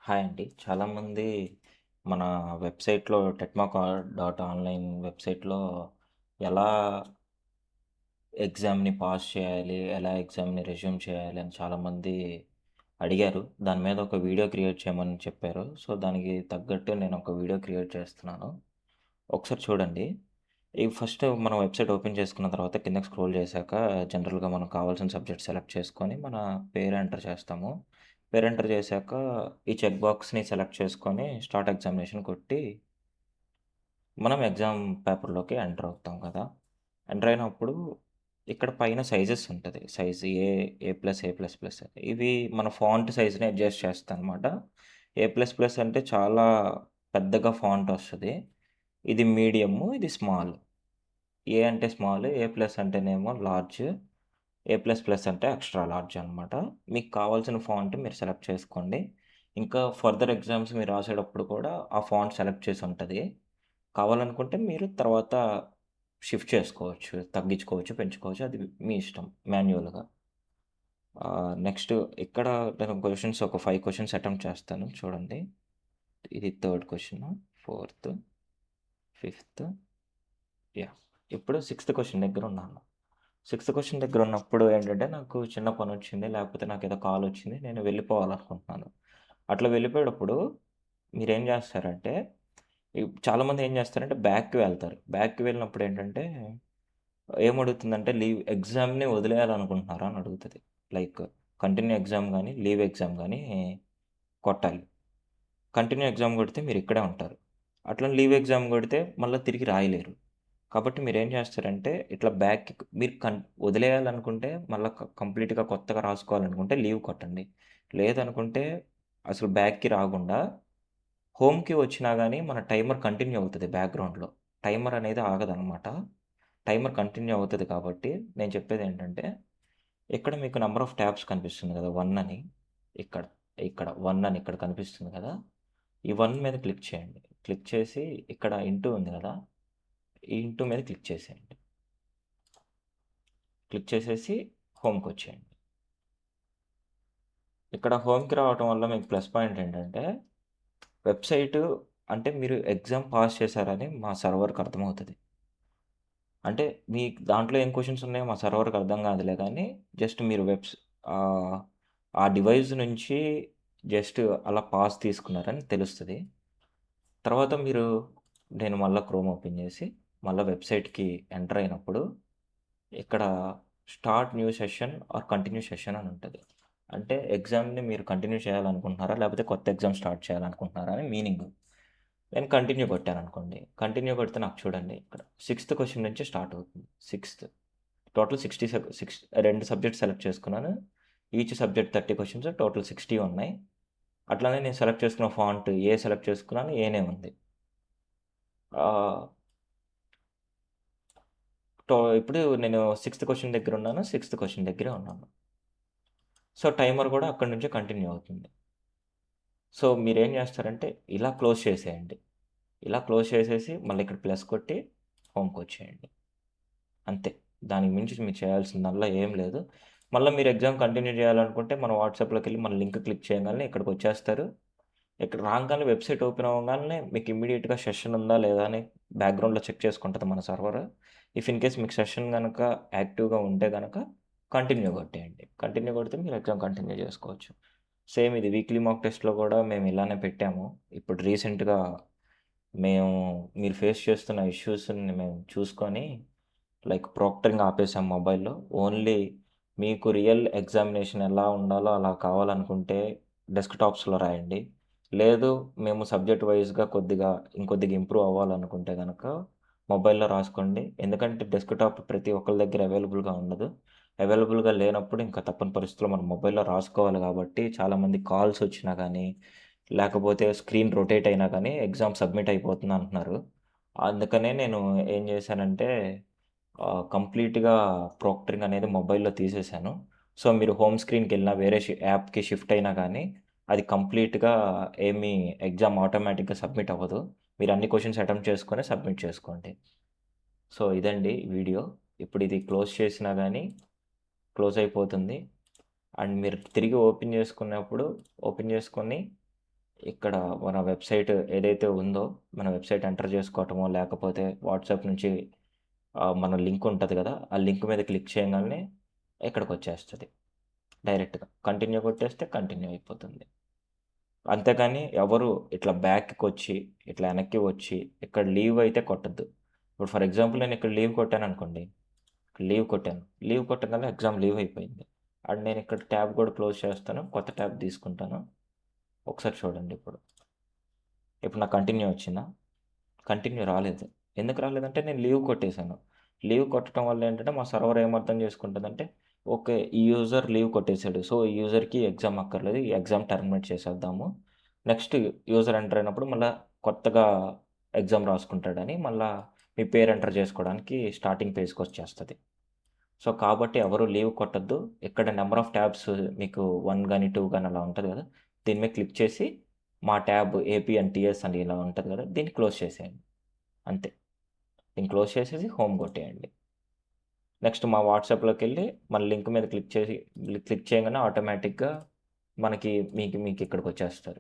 Hi అండి. చాలామంది మన వెబ్‌సైట్‌లో టెక్మాకా.ఆన్‌లైన్ వెబ్‌సైట్‌లో ఎలా ఎగ్జామ్‌ని పాస్ చేయాలి? ఎలా ఎగ్జామ్‌ని రెజ్యూమ్ చేయాలి? అని చాలామంది అడిగారు. దాని మీద ఒక వీడియో క్రియేట్ చేయమని చెప్పారు. సో, దానికి తగ్గట్టు నేను ఒక వీడియో క్రియేట్ చేస్తున్నాను. ఒకసారి చూడండి. ఈ ఫస్ట్ మనం వెబ్‌సైట్ ఓపెన్ చేసుకున్న తర్వాత కిందకి స్క్రోల్ చేశాక జనరల్‌గా మనకు కావాల్సిన సబ్జెక్ట్ సెలెక్ట్ చేసుకొని మన పేరు ఎంటర్ చేస్తాము. పేరు ఎంటర్ చేశాక ఈ చెక్ బాక్స్‌ని సెలెక్ట్ చేసుకొని స్టార్ట్ ఎగ్జామినేషన్ కొట్టి మనం ఎగ్జామ్ పేపర్‌లోకి ఎంటర్ అవుతాం కదా! ఎంటర్ అయినప్పుడు ఇక్కడ పైన సైజెస్ ఉంటది. సైజ్ ఏ, ఏ ప్లస్, ఏ ప్లస్ ప్లస్ ఇవి మన ఫాంట్ సైజ్‌ని అడ్జస్ట్ చేస్తాయన్నమాట. ఏ ప్లస్ ప్లస్ అంటే చాలా పెద్దగా ఫాంట్ వస్తది. ఇది మీడియము, ఇది స్మాల్. ఏ అంటే స్మాల్, ఏ ప్లస్ అంటేనేమో లార్జ్, ఏ ప్లస్ ప్లస్ అంటే ఎక్స్ట్రా లార్జ్ అనమాట. మీకు కావాల్సిన ఫాంట్ మీరు సెలెక్ట్ చేసుకోండి. ఇంకా ఫర్దర్ ఎగ్జామ్స్ మీరు రాసేటప్పుడు కూడా ఆ ఫాంట్ సెలెక్ట్ చేసి ఉంటది. కావాలనుకుంటే మీరు తర్వాత షిఫ్ట్ చేసుకోవచ్చు. తగ్గించుకోవచ్చు, పెంచుకోవచ్చు. అది మీ ఇష్టం మాన్యువల్‌గా. నెక్స్ట్ ఇక్కడ నేను ఒక 5 క్వెషన్స్ అటెంప్ట్ చేస్తాను చూడండి. ఇది third question, fourth, fifth yeah! ఇప్పుడు సిక్స్త్ క్వెషన్ దగ్గరున్నాను. సిక్స్త్ క్వెషన్ దగ్గరున్నప్పుడు ఏంటంటే, నాకు చిన్న పనొచ్చింది, లేకపోతే నాకేదో కాలొచ్చింది. నేను వెళ్ళిపోవాలనుకుంటున్నాను. అట్లా వెళ్ళిపోయేటప్పుడు మీరేం జేస్తారంటే, చాలామంది ఏం జేస్తారంటే బ్యాక్‌కి వెళ్తారు. బ్యాక్‌కి వెళ్ళినప్పుడు ఏంటంటే, ఏమడుగుతుందంటే ఎగ్జామ్‌ని వదిలేయాలనుకుంటున్నారా అని అడుగుతది. లైక్ కంటిన్యూ ఎగ్జామ్ గాని, లీవ్ ఎగ్జామ్ గాని కొట్టాలి. కంటిన్యూ ఎగ్జామ్ కొడితే మీరిక్కడే ఉంటారు. అట్లని లీవ్ ఎగ్జామ్ కొడితే మళ్ళా తిరిగి రాయలేరు. కాబట్టి మీరేం చేస్తారంటే, ఇట్లా బ్యాక్‌కి మీరు వదిలేయాలనుకుంటే మళ్ళా కంప్లీట్‌గా కొత్తగా రాసుకోవాలనుకుంటే లీవ్ కొట్టండి. లేదనుకుంటే అసలు బ్యాక్‌కి రాకుండా హోమ్‌కి వచ్చినా గాని మన టైమర్ కంటిన్యూ అవుతది బ్యాక్‌గ్రౌండ్‌లో. టైమర్ అనేది ఆగదనమాట. టైమర్ కంటిన్యూ అవుతది కాబట్టి నేను చెప్పేదేంటంటే, ఇక్కడ మీకు నంబర్ ఆఫ్ ట్యాబ్స్ కనిపిస్తుంది కదా! 1 అని. ఇక్కడ, ఇక్కడ 1 అని ఇక్కడ కనిపిస్తుంది కదా! ఈ 1 మీద క్లిక్ చేయండి. క్లిక్ చేసి ఇక్కడ ఇంటూ ఉంది కదా! ఈ ఇంటూ మీద క్లిక్ చేసేయండి. క్లిక్ చేసేసి హోమ్‌కొచ్చేయండి. ఇక్కడ హోమ్‌కి రావటం వల్ల మీకు ప్లస్ పాయింట్ ఏంటంటే, వెబ్‌సైటు అంటే మీరు ఎగ్జామ్ పాస్ చేశారని మా సర్వర్‌కి అర్థమవుతది. అంటే మీ దాంట్లో ఏం క్వెషన్స్ ఉన్నాయో మా సర్వర్‌కి అర్థం కాదులే గానీ, జస్ట్ మీరు ఆహ్, ఆ డివైస్ నుంచి జస్ట్ అలా పాస్ తీసుకున్నారని తెలుస్తది. తర్వాత నేను మళ్ళా క్రోమ్ ఓపెన్ చేసి, మళ్ళా వెబ్‌సైట్‌కి ఎంటర్ అయినప్పుడు ఇక్కడ start new session are continue session అని ఉంటది. అంటే ఎగ్జామ్‌ని మీరు కంటిన్యూ చేయాలనుకుంటున్నారా? లేకపోతే కొత్త ఎగ్జామ్ స్టార్ట్ చేయాలనుకుంటున్నారా అని మీనింగ్. నేను కంటిన్యూ కొట్టాననుకోండి. కంటిన్యూ కొడితే నాకు చూడండి ఇక్కడ సిక్స్త్ క్వెషన్ నుంచి స్టార్ట్ అవుతుంది. సిక్స్త్ టోటల్ 60 2 సబ్జెక్ట్స్ సెలెక్ట్ చేసుకున్నాను. ఈచ్ సబ్జెక్ట్ 30 క్వెషన్స్ టోటల్ 60 ఉన్నాయి. అట్లనే నేను సెలెక్ట్ చేసుకున్న ఫాంట్ సెలెక్ట్ చేసుకున్నాను. ఏనే ఉంది. ఆహ్, ఇప్పుడు నేను సిక్స్త్ క్వెషన్ దగ్గరున్నాను. సిక్స్త్ క్వెషన్ దగ్గరే ఉన్నాను. సో, టైమర్ గూడా అక్కడి నుంచే కంటిన్యూ అవుతుంది. సో, మీరేం జేస్తారంటే ఇలా క్లోజ్ చేసేయండి. ఇలా క్లోజ్ చేసేసి మళ్ళీ ఇక్కడ ప్లస్ కొట్టి హోమ్‌కొచ్చేయండి. అంతే. దానికి మించి మీరు చేయాల్సిందల్లా ఏం లేదు. మళ్ళా మీరు ఎగ్జామ్ కంటిన్యూ జేయాలనుకుంటే మన వాట్సాప్‌లోకెళ్ళి మన లింక్ క్లిక్ చేయంగాల్నే ఇక్కడికొచ్చేస్తారు. ఇక్కడ రాంగానే వెబ్‌సైట్ ఓపెన్ అవ్వంగాల్నే మీకు ఇమ్మీడియేట్‌గా సెషన్ ఉందా లేదా అని బ్యాక్‌గ్రౌండ్‌లో చెక్ చేసుకుంటది మన సర్వర్. ఇఫ్ ఇన్ కేస్ మీకు సెషన్ గనక యాక్టివ్‌గా ఉంటే గనక కంటిన్యూ కొట్టేయండి. కంటిన్యూ కొడితే మీరు ఎగ్జామ్ కంటిన్యూ జేసుకోవచ్చు. సేమ్ ఇది వీక్లీ మాక్ టెస్ట్‌లో గూడా మేము ఇలానే పెట్టాము. ఇప్పుడు రీసెంట్‌గా మేము మీరు ఫేస్ చేస్తున్న ఇష్యూస్‌ని మేము చూసుకొని లైక్ ప్రాక్టరింగ్ ఆపేసాం మొబైల్‌లో. ఓన్లీ మీకు రియల్ ఎగ్జామినేషన్ ఎలా ఉండాలో అలా కావాలనుకుంటే డెస్క్‌టాప్స్‌లో రాయండి. లేదు మేము సబ్జెక్ట్ వైస్‌గా ఇంకొద్దిగా ఇంప్రూవ్ అవ్వాలనుకుంటే గనక మొబైల్‌లో రాసుకోండి. ఎందుకంటే డెస్క్‌టాప్ ప్రతి ఒక్కళ్ళ దగ్గర అవైలబుల్‌గా ఉండదు. అవైలబుల్‌గా లేనప్పుడు ఇంకా తప్పని పరిస్థితిలో మనం మొబైల్‌లో రాసుకోవాలి గాబట్టి చాలామంది కాల్స్ వచ్చినా గానీ, లేకపోతే స్క్రీన్ రొటేట్ అయినా గానీ ఎగ్జామ్ సబ్మిట్ అయిపోతుందంటున్నారు. అందుకనే నేను ఏం జేశానంటే కంప్లీట్‌గా ప్రాక్టరింగ్ అనేది మొబైల్‌లో తీసేశాను. సో, మీరు హోమ్ స్క్రీన్‌కెళ్ళినా వేరే యాప్‌కి షిఫ్ట్ అయినా గానీ, అది కంప్లీట్‌గా ఏమి ఎగ్జామ్ ఆటోమేటిక్‌గా సబ్మిట్ అవ్వదు. మీరు అన్ని క్వెషన్స్ అటెంప్ట్ చేసుకొని సబ్మిట్ చేసుకోండి. సో, ఇదండి వీడియో. ఇప్పుడు ఇది క్లోజ్ చేసినా గానీ క్లోజ్ అయిపోతుంది. అండ్ మీరు తిరిగి ఓపెన్ చేసుకున్నప్పుడు ఓపెన్ చేసుకొని ఇక్కడ మన వెబ్‌సైట్ ఏదైతే ఉందో, మన వెబ్‌సైట్ ఎంటర్ చేసుకోవటమో, లేకపోతే వాట్సాప్ నుంచి మన లింక్ ఉంటది గదా! ఆ లింక్ మీద క్లిక్ చేయంగాల్నే ఇక్కడికొచ్చేస్తది డైరెక్ట్‌గా. కంటిన్యూ కొట్టేస్తే కంటిన్యూ అయిపోతుంది. అంతేగాని ఎవరు ఇట్లా బ్యాక్‌కొచ్చి, ఇట్లా వెనక్కి వచ్చి, ఇక్కడ లీవ్ అయితే కొట్టొద్దు. ఇప్పుడు ఫర్ ఎగ్జాంపుల్ నేను ఇక్కడ లీవ్ కొట్టాననుకోండి. లీవ్ కొట్టాను. లీవ్ కొట్టంగానే ఎగ్జామ్ లీవ్ అయిపోయింది. అండ్ నేను ఇక్కడ ట్యాబ్ కూడా క్లోజ్ చేస్తాను. కొత్త ట్యాబ్ తీసుకుంటాను. ఒకసారి చూడండి ఇప్పుడు. ఇప్పుడు నాకు కంటిన్యూ వచ్చిందా? కంటిన్యూ రాలేదు. ఎందుకు రాలేదంటే నేను లీవ్ కొట్టేసాను. లీవ్ కొట్టడం వల్ల ఏంటంటే మా సర్వర్ ఏమర్థం చేసుకుంటదంటే, ఓకే. ఈ యూజర్ లీవ్ కొట్టేసాడు. సో, ఈ యూజర్‌కి ఎగ్జామ్ అక్కర్లేదు. ఈ ఎగ్జామ్ టెర్మినేట్ చేసేద్దాము. నెక్స్ట్ యూజర్ ఎంటర్ అయినప్పుడు మళ్ళా కొత్తగా ఎగ్జామ్ రాసుకుంటాడని మళ్ళా మీ పేరు ఎంటర్ చేసుకోవడానికి స్టార్టింగ్ పేజ్‌కొచ్చేస్తది. సో, కాబట్టి ఎవరు లీవ్ కొట్టొద్దు. ఇక్కడ నంబర్ ఆఫ్ ట్యాబ్స్ మీకు 1 గాని, 2 గాని అలా ఉంటది గదా! దీని మీద క్లిక్ చేసి మా ట్యాబ్ ఏపీ అండ్ టీఎస్ అని ఇలా ఉంటది గదా! దీన్ని క్లోజ్ చేసేయండి. అంతే. దీన్ని క్లోజ్ చేసేసి హోమ్ కొట్టేయండి. నెక్స్ట్ మా వాట్సాప్‌లోకెళ్ళి మన లింక్ మీద క్లిక్ చేసి క్లిక్ చేయంగానే ఆటోమేటిక్‌గా మనకి మీకిక్కడికొచ్చేస్తారు.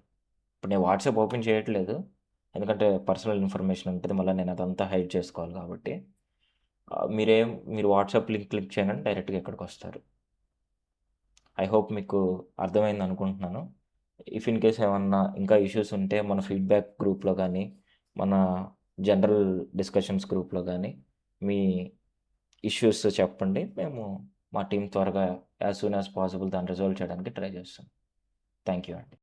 ఇప్పుడు నేను వాట్సాప్ ఓపెన్ చేయట్లేదు. ఎందుకంటే పర్సనల్ ఇన్ఫర్మేషన్ ఉంటది. మళ్ళా నేను అదంతా హైడ్ చేసుకోవాలి కాబట్టి. మీరు వాట్సాప్ లింక్ క్లిక్ చేయగానే డైరెక్ట్‌గా ఇక్కడికొస్తారు. ఐ హోప్ మీకు అర్థమైందనుకుంటున్నాను. ఇఫ్ ఇన్ కేస్ ఏమన్నా ఇంకా ఇష్యూస్ ఉంటే మన ఫీడ్‌బ్యాక్ గ్రూప్‌లో గానీ, మన జనరల్ డిస్కషన్స్ గ్రూప్‌లో గానీ, మీ ఇష్యూస్ చెప్పండి. మేము మా టీమ్ త్వరగా యాస్ సూన్ యాస్ పాసిబుల్ దాన్ని రిజాల్వ్ చేయడానికి ట్రై చేస్తాం. థాంక్ యూ అండి.